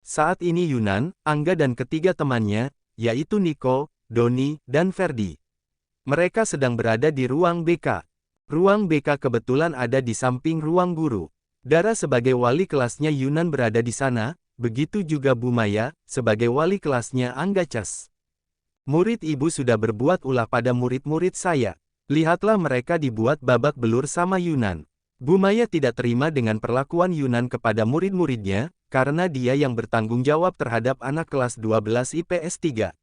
Saat ini Yunan, Angga dan ketiga temannya, yaitu Nico, Doni, dan Ferdi. Mereka sedang berada di ruang BK. Ruang BK kebetulan ada di samping ruang guru. Dara sebagai wali kelasnya Yunan berada di sana, begitu juga Bu Maya, sebagai wali kelasnya Angga Cas. Murid ibu sudah berbuat ulah pada murid-murid saya. Lihatlah mereka dibuat babak belur sama Yunan. Bu Maya tidak terima dengan perlakuan Yunan kepada murid-muridnya, karena dia yang bertanggung jawab terhadap anak kelas 12 IPS 3.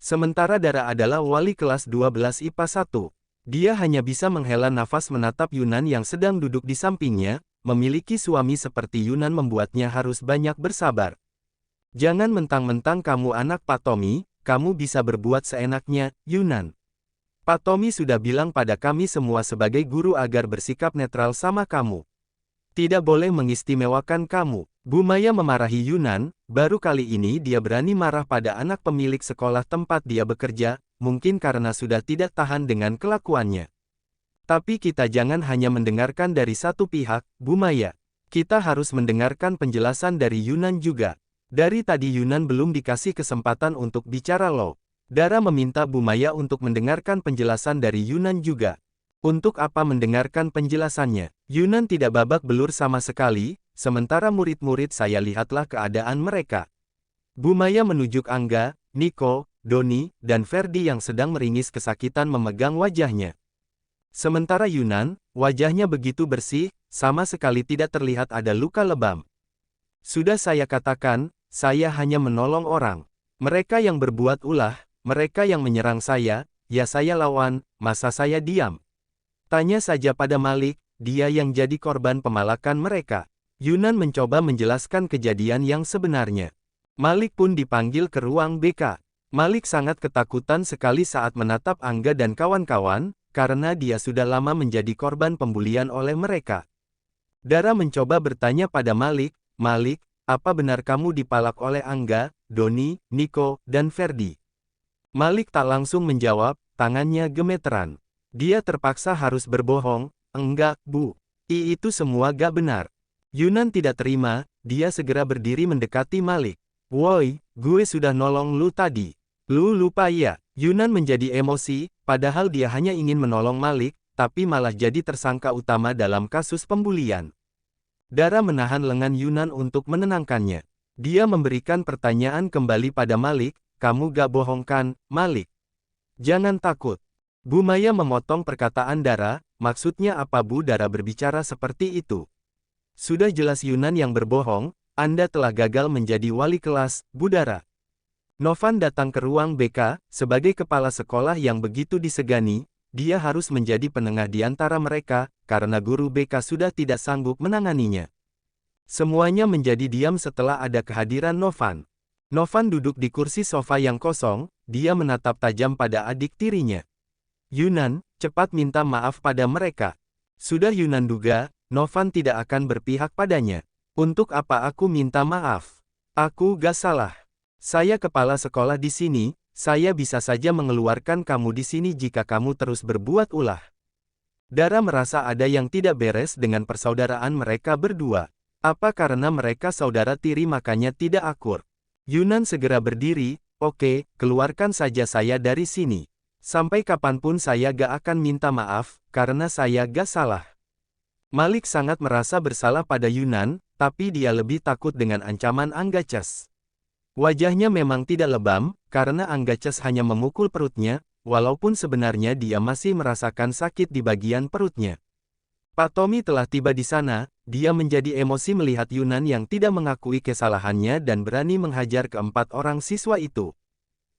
Sementara Dara adalah wali kelas 12 IPA 1. Dia hanya bisa menghela nafas menatap Yunan yang sedang duduk di sampingnya. Memiliki suami seperti Yunan membuatnya harus banyak bersabar. Jangan mentang-mentang kamu anak Pak Tommy, kamu bisa berbuat seenaknya, Yunan. Pak Tommy sudah bilang pada kami semua sebagai guru agar bersikap netral sama kamu. Tidak boleh mengistimewakan kamu. Bu Maya memarahi Yunan, baru kali ini dia berani marah pada anak pemilik sekolah tempat dia bekerja, mungkin karena sudah tidak tahan dengan kelakuannya. Tapi kita jangan hanya mendengarkan dari satu pihak, Bu Maya. Kita harus mendengarkan penjelasan dari Yunan juga. Dari tadi Yunan belum dikasih kesempatan untuk bicara loh. Dara meminta Bu Maya untuk mendengarkan penjelasan dari Yunan juga. Untuk apa mendengarkan penjelasannya? Yunan tidak babak belur sama sekali, sementara murid-murid saya lihatlah keadaan mereka. Bu Maya menunjuk Angga, Nico, Doni, dan Ferdi yang sedang meringis kesakitan memegang wajahnya. Sementara Yunan, wajahnya begitu bersih, sama sekali tidak terlihat ada luka lebam. Sudah saya katakan, saya hanya menolong orang. Mereka yang berbuat ulah, mereka yang menyerang saya, ya saya lawan, masa saya diam? Tanya saja pada Malik, dia yang jadi korban pemalakan mereka. Yunan mencoba menjelaskan kejadian yang sebenarnya. Malik pun dipanggil ke ruang BK. Malik sangat ketakutan sekali saat menatap Angga dan kawan-kawan, karena dia sudah lama menjadi korban pembulian oleh mereka. Dara mencoba bertanya pada Malik, Malik, apa benar kamu dipalak oleh Angga, Doni, Nico, dan Ferdi? Malik tak langsung menjawab, tangannya gemeteran. Dia terpaksa harus berbohong, enggak, Bu. Itu semua gak benar. Yunan tidak terima, dia segera berdiri mendekati Malik. Woi, gue sudah nolong lu tadi. Lu lupa ya? Yunan menjadi emosi, padahal dia hanya ingin menolong Malik, tapi malah jadi tersangka utama dalam kasus pembulian. Dara menahan lengan Yunan untuk menenangkannya. Dia memberikan pertanyaan kembali pada Malik, kamu gak bohong kan, Malik? Jangan takut. Bu Maya memotong perkataan Dara, maksudnya apa Bu Dara berbicara seperti itu? Sudah jelas Yunan yang berbohong, Anda telah gagal menjadi wali kelas, Bu Dara. Novan datang ke ruang BK, sebagai kepala sekolah yang begitu disegani, dia harus menjadi penengah di antara mereka, karena guru BK sudah tidak sanggup menanganinya. Semuanya menjadi diam setelah ada kehadiran Novan. Novan duduk di kursi sofa yang kosong, dia menatap tajam pada adik tirinya. Yunan, cepat minta maaf pada mereka. Sudah Yunan duga, Novan tidak akan berpihak padanya. Untuk apa aku minta maaf? Aku gak salah. Saya kepala sekolah di sini, saya bisa saja mengeluarkan kamu di sini jika kamu terus berbuat ulah. Dara merasa ada yang tidak beres dengan persaudaraan mereka berdua. Apa karena mereka saudara tiri makanya tidak akur? Yunan segera berdiri, oke, keluarkan saja saya dari sini. Sampai kapanpun saya gak akan minta maaf, karena saya gak salah. Malik sangat merasa bersalah pada Yunan, tapi dia lebih takut dengan ancaman Angga Cas. Wajahnya memang tidak lebam, karena Angga Cas hanya memukul perutnya, walaupun sebenarnya dia masih merasakan sakit di bagian perutnya. Pak Tommy telah tiba di sana, dia menjadi emosi melihat Yunan yang tidak mengakui kesalahannya dan berani menghajar keempat orang siswa itu.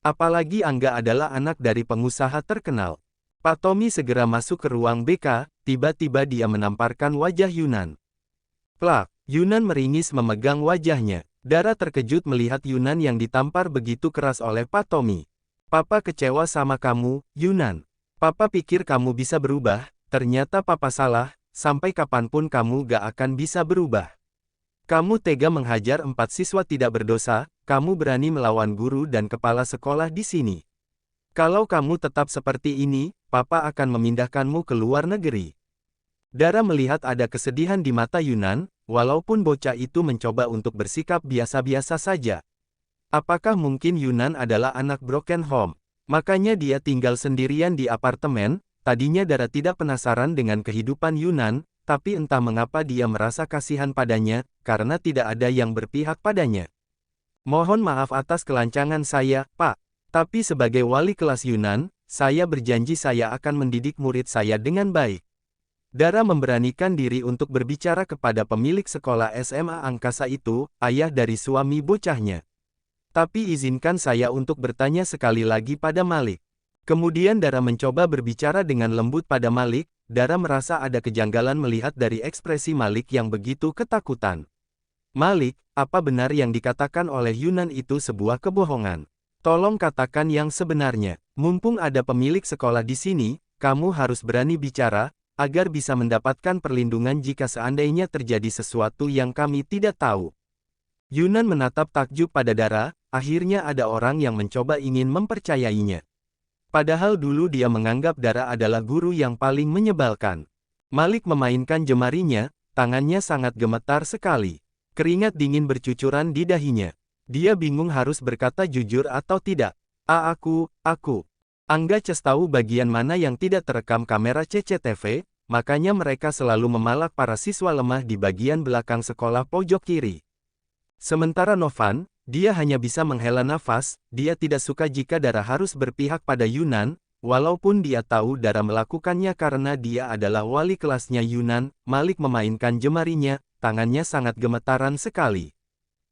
Apalagi Angga adalah anak dari pengusaha terkenal. Pak Tommy segera masuk ke ruang BK, tiba-tiba dia menamparkan wajah Yunan. Plak, Yunan meringis memegang wajahnya. Dara terkejut melihat Yunan yang ditampar begitu keras oleh Pak Tommy. Papa kecewa sama kamu, Yunan. Papa pikir kamu bisa berubah, ternyata papa salah, sampai kapanpun kamu gak akan bisa berubah. Kamu tega menghajar 4 siswa tidak berdosa, kamu berani melawan guru dan kepala sekolah di sini. Kalau kamu tetap seperti ini, papa akan memindahkanmu ke luar negeri. Dara melihat ada kesedihan di mata Yunan, walaupun bocah itu mencoba untuk bersikap biasa-biasa saja. Apakah mungkin Yunan adalah anak broken home? Makanya dia tinggal sendirian di apartemen. Tadinya Dara tidak penasaran dengan kehidupan Yunan, tapi entah mengapa dia merasa kasihan padanya, karena tidak ada yang berpihak padanya. Mohon maaf atas kelancangan saya, Pak. Tapi sebagai wali kelas Yunan, saya berjanji saya akan mendidik murid saya dengan baik. Dara memberanikan diri untuk berbicara kepada pemilik sekolah SMA angkasa itu, ayah dari suami bocahnya. Tapi izinkan saya untuk bertanya sekali lagi pada Malik. Kemudian Dara mencoba berbicara dengan lembut pada Malik. Dara merasa ada kejanggalan melihat dari ekspresi Malik yang begitu ketakutan. Malik, apa benar yang dikatakan oleh Yunan itu sebuah kebohongan? Tolong katakan yang sebenarnya. Mumpung ada pemilik sekolah di sini, kamu harus berani bicara, agar bisa mendapatkan perlindungan jika seandainya terjadi sesuatu yang kami tidak tahu. Yunan menatap takjub pada Dara, akhirnya ada orang yang mencoba ingin mempercayainya. Padahal dulu dia menganggap Dara adalah guru yang paling menyebalkan. Malik memainkan jemarinya, tangannya sangat gemetar sekali. Keringat dingin bercucuran di dahinya. Dia bingung harus berkata jujur atau tidak. Aku. Angga Ces tahu bagian mana yang tidak terekam kamera CCTV, makanya mereka selalu memalak para siswa lemah di bagian belakang sekolah pojok kiri. Sementara Novan, dia hanya bisa menghela nafas. Dia tidak suka jika Dara harus berpihak pada Yunan, walaupun dia tahu Dara melakukannya karena dia adalah wali kelasnya Yunan. Malik memainkan jemarinya, tangannya sangat gemetaran sekali.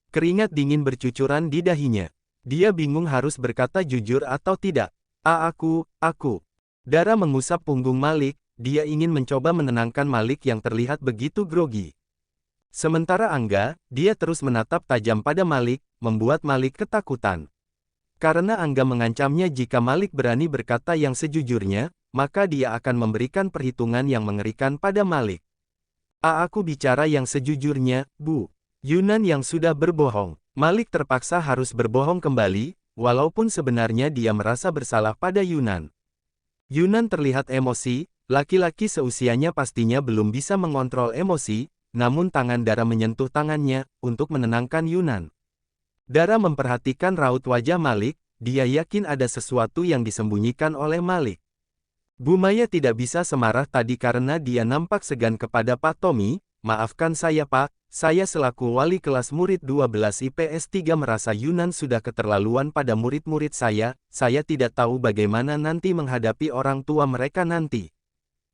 Keringat dingin bercucuran di dahinya. Dia bingung harus berkata jujur atau tidak. Aku. Dara mengusap punggung Malik, dia ingin mencoba menenangkan Malik yang terlihat begitu grogi. Sementara Angga, dia terus menatap tajam pada Malik, membuat Malik ketakutan. Karena Angga mengancamnya jika Malik berani berkata yang sejujurnya, maka dia akan memberikan perhitungan yang mengerikan pada Malik. Aku bicara yang sejujurnya, Bu. Yunan yang sudah berbohong. Malik terpaksa harus berbohong kembali, walaupun sebenarnya dia merasa bersalah pada Yunan. Yunan terlihat emosi, laki-laki seusianya pastinya belum bisa mengontrol emosi, namun tangan Dara menyentuh tangannya, untuk menenangkan Yunan. Dara memperhatikan raut wajah Malik, dia yakin ada sesuatu yang disembunyikan oleh Malik. Bu Maya tidak bisa semarah tadi karena dia nampak segan kepada Pak Tommy. Maafkan saya Pak, saya selaku wali kelas murid 12 IPS 3 merasa Yunan sudah keterlaluan pada murid-murid saya tidak tahu bagaimana nanti menghadapi orang tua mereka nanti.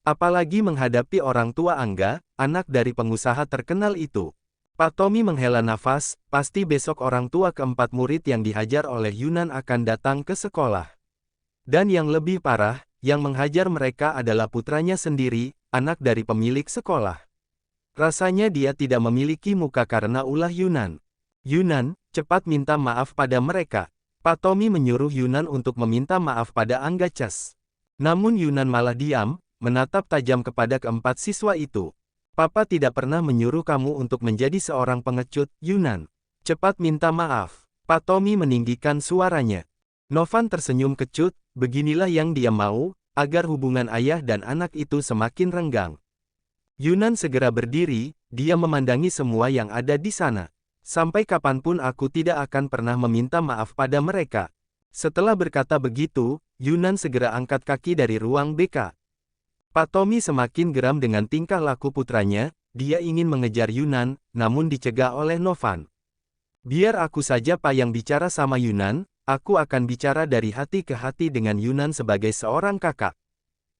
Apalagi menghadapi orang tua Angga, anak dari pengusaha terkenal itu. Pak Tommy menghela nafas, pasti besok orang tua keempat murid yang dihajar oleh Yunan akan datang ke sekolah. Dan yang lebih parah, yang menghajar mereka adalah putranya sendiri, anak dari pemilik sekolah. Rasanya dia tidak memiliki muka karena ulah Yunan. Yunan, cepat minta maaf pada mereka. Pak Tommy menyuruh Yunan untuk meminta maaf pada Angga Ces. Namun Yunan malah diam, menatap tajam kepada keempat siswa itu. Papa tidak pernah menyuruh kamu untuk menjadi seorang pengecut, Yunan. Cepat minta maaf. Pak Tommy meninggikan suaranya. Novan tersenyum kecut, beginilah yang dia mau, agar hubungan ayah dan anak itu semakin renggang. Yunan segera berdiri, dia memandangi semua yang ada di sana. Sampai kapanpun aku tidak akan pernah meminta maaf pada mereka. Setelah berkata begitu, Yunan segera angkat kaki dari ruang BK. Pak Tommy semakin geram dengan tingkah laku putranya, dia ingin mengejar Yunan, namun dicegah oleh Novan. Biar aku saja Pak yang bicara sama Yunan, aku akan bicara dari hati ke hati dengan Yunan sebagai seorang kakak.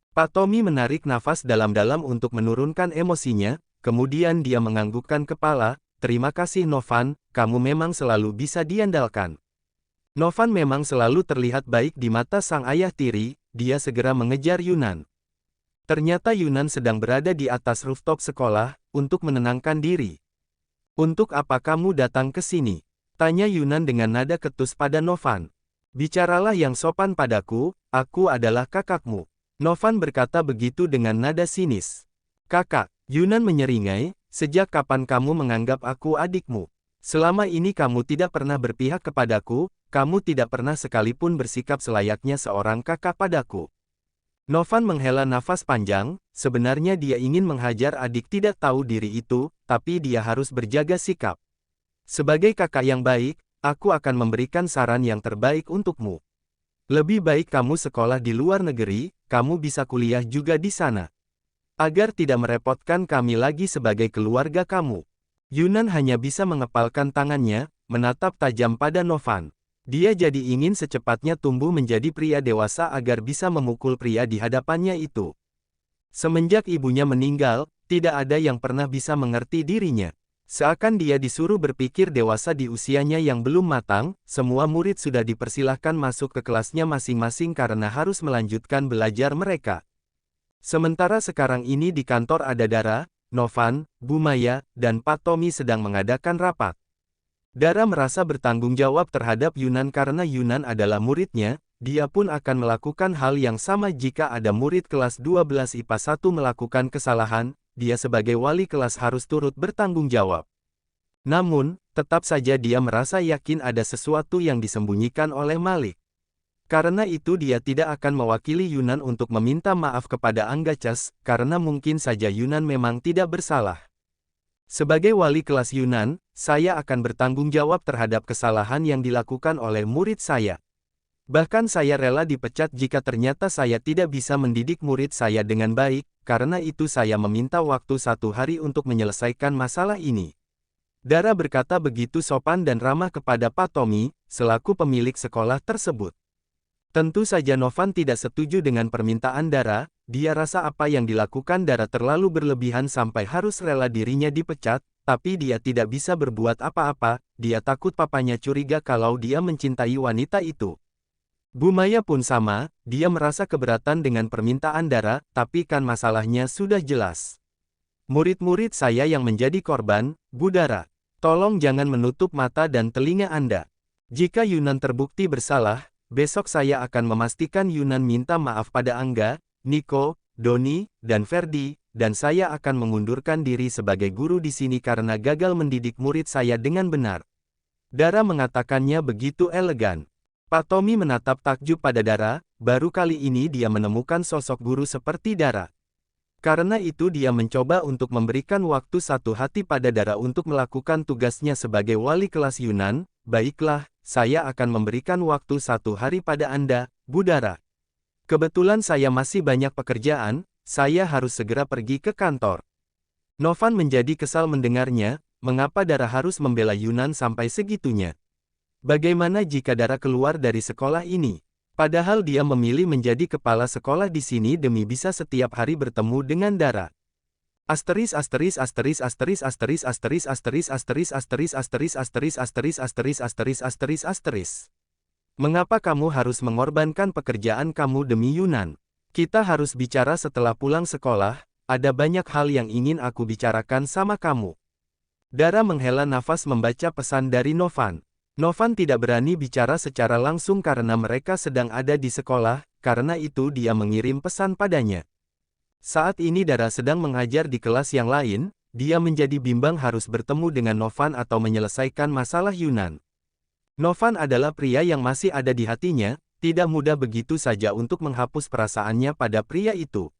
Pak Tommy menarik nafas dalam-dalam untuk menurunkan emosinya, kemudian dia menganggukkan kepala, terima kasih Novan, kamu memang selalu bisa diandalkan. Novan memang selalu terlihat baik di mata sang ayah tiri, dia segera mengejar Yunan. Ternyata Yunan sedang berada di atas rooftop sekolah, untuk menenangkan diri. Untuk apa kamu datang ke sini? Tanya Yunan dengan nada ketus pada Novan. Bicaralah yang sopan padaku, aku adalah kakakmu. Novan berkata begitu dengan nada sinis. Kakak, Yunan menyeringai, sejak kapan kamu menganggap aku adikmu? Selama ini kamu tidak pernah berpihak kepadaku, kamu tidak pernah sekalipun bersikap selayaknya seorang kakak padaku. Novan menghela nafas panjang, sebenarnya dia ingin menghajar adik tidak tahu diri itu, tapi dia harus berjaga sikap. Sebagai kakak yang baik, aku akan memberikan saran yang terbaik untukmu. Lebih baik kamu sekolah di luar negeri, kamu bisa kuliah juga di sana. Agar tidak merepotkan kami lagi sebagai keluarga kamu. Yunan hanya bisa mengepalkan tangannya, menatap tajam pada Novan. Dia jadi ingin secepatnya tumbuh menjadi pria dewasa agar bisa memukul pria di hadapannya itu. Semenjak ibunya meninggal, tidak ada yang pernah bisa mengerti dirinya. Seakan dia disuruh berpikir dewasa di usianya yang belum matang, semua murid sudah dipersilahkan masuk ke kelasnya masing-masing karena harus melanjutkan belajar mereka. Sementara sekarang ini di kantor ada Dara, Novan, Bumaya, dan Pak Tommy sedang mengadakan rapat. Dara merasa bertanggung jawab terhadap Yunan karena Yunan adalah muridnya, dia pun akan melakukan hal yang sama jika ada murid kelas 12 IPA 1 melakukan kesalahan, dia sebagai wali kelas harus turut bertanggung jawab. Namun, tetap saja dia merasa yakin ada sesuatu yang disembunyikan oleh Malik. Karena itu dia tidak akan mewakili Yunan untuk meminta maaf kepada Anggachas, karena mungkin saja Yunan memang tidak bersalah. Sebagai wali kelas Yunan, saya akan bertanggung jawab terhadap kesalahan yang dilakukan oleh murid saya. Bahkan saya rela dipecat jika ternyata saya tidak bisa mendidik murid saya dengan baik, karena itu saya meminta waktu 1 hari untuk menyelesaikan masalah ini. Dara berkata begitu sopan dan ramah kepada Pak Tommy, selaku pemilik sekolah tersebut. Tentu saja Novan tidak setuju dengan permintaan Dara, dia rasa apa yang dilakukan Dara terlalu berlebihan sampai harus rela dirinya dipecat, tapi dia tidak bisa berbuat apa-apa, dia takut papanya curiga kalau dia mencintai wanita itu. Bumaya pun sama, dia merasa keberatan dengan permintaan Dara, tapi kan masalahnya sudah jelas. Murid-murid saya yang menjadi korban, Bu Dara. Tolong jangan menutup mata dan telinga Anda. Jika Yunan terbukti bersalah, besok saya akan memastikan Yunan minta maaf pada Angga, Nico, Doni, dan Ferdi, dan saya akan mengundurkan diri sebagai guru di sini karena gagal mendidik murid saya dengan benar. Dara mengatakannya begitu elegan. Pak Tommy menatap takjub pada Dara, baru kali ini dia menemukan sosok guru seperti Dara. Karena itu dia mencoba untuk memberikan waktu 1 hati pada Dara untuk melakukan tugasnya sebagai wali kelas Yunan. Baiklah, saya akan memberikan waktu 1 hari pada Anda, Bu Dara. Kebetulan saya masih banyak pekerjaan, saya harus segera pergi ke kantor. Novan menjadi kesal mendengarnya, mengapa Dara harus membela Yunan sampai segitunya. Bagaimana jika Dara keluar dari sekolah ini? Padahal dia memilih menjadi kepala sekolah di sini demi bisa setiap hari bertemu dengan Dara. Asteris asteris asteris asteris asteris asteris asteris asteris asteris asteris asteris asteris asteris asteris asteris asteris. Mengapa kamu harus mengorbankan pekerjaan kamu demi Yunan? Kita harus bicara setelah pulang sekolah, ada banyak hal yang ingin aku bicarakan sama kamu. Dara menghela nafas membaca pesan dari Novan. Novan tidak berani bicara secara langsung karena mereka sedang ada di sekolah, karena itu dia mengirim pesan padanya. Saat ini Dara sedang mengajar di kelas yang lain, dia menjadi bimbang harus bertemu dengan Novan atau menyelesaikan masalah Yunan. Novan adalah pria yang masih ada di hatinya, tidak mudah begitu saja untuk menghapus perasaannya pada pria itu.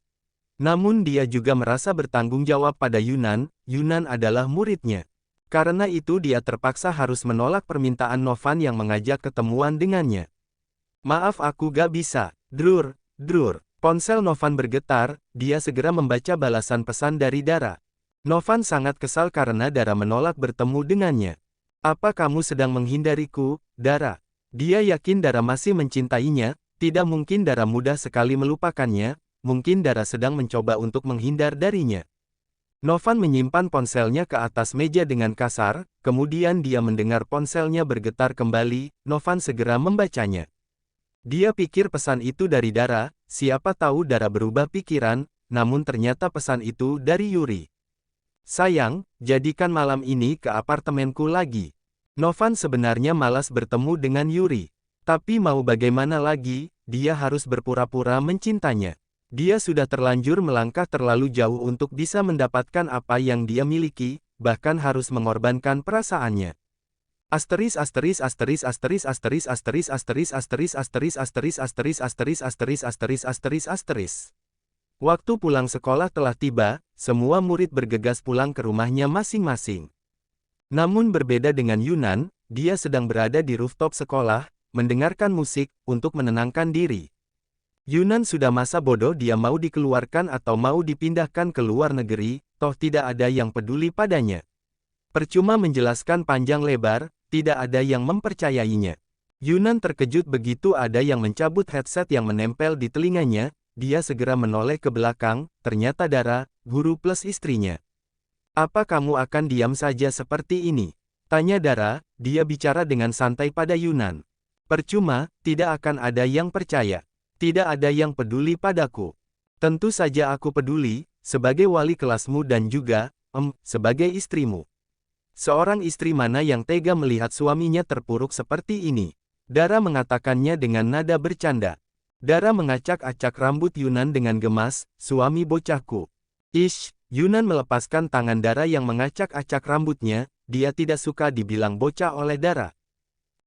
Namun dia juga merasa bertanggung jawab pada Yunan, Yunan adalah muridnya. Karena itu dia terpaksa harus menolak permintaan Novan yang mengajak ketemuan dengannya. Maaf aku gak bisa, Drur. Ponsel Novan bergetar, dia segera membaca balasan pesan dari Dara. Novan sangat kesal karena Dara menolak bertemu dengannya. Apa kamu sedang menghindariku, Dara? Dia yakin Dara masih mencintainya, tidak mungkin Dara mudah sekali melupakannya, mungkin Dara sedang mencoba untuk menghindar darinya. Novan menyimpan ponselnya ke atas meja dengan kasar, kemudian dia mendengar ponselnya bergetar kembali, Novan segera membacanya. Dia pikir pesan itu dari Dara, siapa tahu Dara berubah pikiran, namun ternyata pesan itu dari Yuri. Sayang, jadikan malam ini ke apartemenku lagi. Novan sebenarnya malas bertemu dengan Yuri. Tapi mau bagaimana lagi, dia harus berpura-pura mencintanya. Dia sudah terlanjur melangkah terlalu jauh untuk bisa mendapatkan apa yang dia miliki, bahkan harus mengorbankan perasaannya. Asteris asteris asteris asteris asteris asteris asteris asteris asteris asteris asteris asteris asteris asteris asteris asteris. Waktu pulang sekolah telah tiba, semua murid bergegas pulang ke rumahnya masing-masing. Namun berbeda dengan Yunan, dia sedang berada di rooftop sekolah, mendengarkan musik, untuk menenangkan diri. Yunan sudah masa bodoh, dia mau dikeluarkan atau mau dipindahkan ke luar negeri, toh tidak ada yang peduli padanya. Percuma menjelaskan panjang lebar, tidak ada yang mempercayainya. Yunan terkejut begitu ada yang mencabut headset yang menempel di telinganya, dia segera menoleh ke belakang, ternyata Dara, guru plus istrinya. Apa kamu akan diam saja seperti ini? Tanya Dara, dia bicara dengan santai pada Yunan. Percuma, tidak akan ada yang percaya. Tidak ada yang peduli padaku. Tentu saja aku peduli, sebagai wali kelasmu dan juga, sebagai istrimu. Seorang istri mana yang tega melihat suaminya terpuruk seperti ini? Dara mengatakannya dengan nada bercanda. Dara mengacak-acak rambut Yunan dengan gemas, suami bocahku. Ish, Yunan melepaskan tangan Dara yang mengacak-acak rambutnya, dia tidak suka dibilang bocah oleh Dara.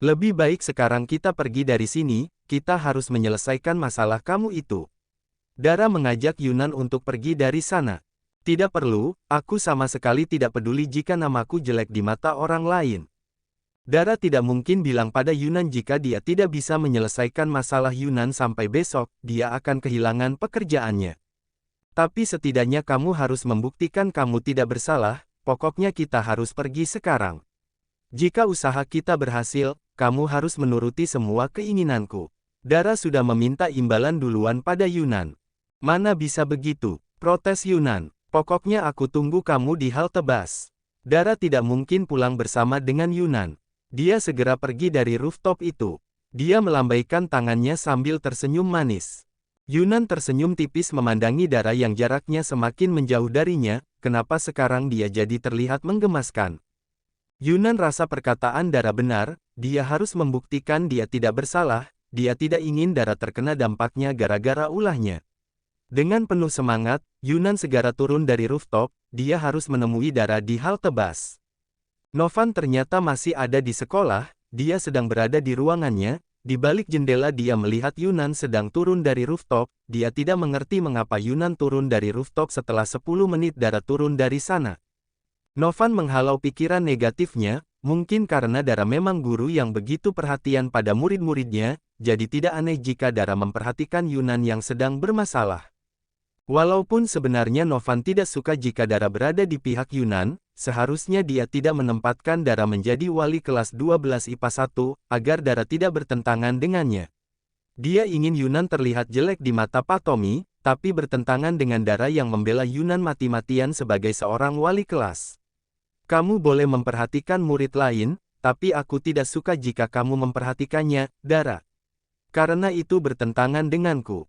Lebih baik sekarang kita pergi dari sini, kita harus menyelesaikan masalah kamu itu. Dara mengajak Yunan untuk pergi dari sana. Tidak perlu, aku sama sekali tidak peduli jika namaku jelek di mata orang lain. Dara tidak mungkin bilang pada Yunan jika dia tidak bisa menyelesaikan masalah Yunan sampai besok, dia akan kehilangan pekerjaannya. Tapi setidaknya kamu harus membuktikan kamu tidak bersalah, pokoknya kita harus pergi sekarang. Jika usaha kita berhasil, kamu harus menuruti semua keinginanku. Dara sudah meminta imbalan duluan pada Yunan. Mana bisa begitu, protes Yunan. Pokoknya aku tunggu kamu di halte bus. Dara tidak mungkin pulang bersama dengan Yunan. Dia segera pergi dari rooftop itu. Dia melambaikan tangannya sambil tersenyum manis. Yunan tersenyum tipis memandangi Dara yang jaraknya semakin menjauh darinya, kenapa sekarang dia jadi terlihat menggemaskan. Yunan rasa perkataan Dara benar, dia harus membuktikan dia tidak bersalah, dia tidak ingin Dara terkena dampaknya gara-gara ulahnya. Dengan penuh semangat, Yunan segera turun dari rooftop, dia harus menemui Dara di halte bus. Novan ternyata masih ada di sekolah, dia sedang berada di ruangannya, di balik jendela dia melihat Yunan sedang turun dari rooftop, dia tidak mengerti mengapa Yunan turun dari rooftop setelah 10 menit Dara turun dari sana. Novan menghalau pikiran negatifnya, mungkin karena Dara memang guru yang begitu perhatian pada murid-muridnya, jadi tidak aneh jika Dara memperhatikan Yunan yang sedang bermasalah. Walaupun sebenarnya Novan tidak suka jika Dara berada di pihak Yunan, seharusnya dia tidak menempatkan Dara menjadi wali kelas 12 IPA 1, agar Dara tidak bertentangan dengannya. Dia ingin Yunan terlihat jelek di mata Pak Tommy, tapi bertentangan dengan Dara yang membela Yunan mati-matian sebagai seorang wali kelas. Kamu boleh memperhatikan murid lain, tapi aku tidak suka jika kamu memperhatikannya, Dara. Karena itu bertentangan denganku.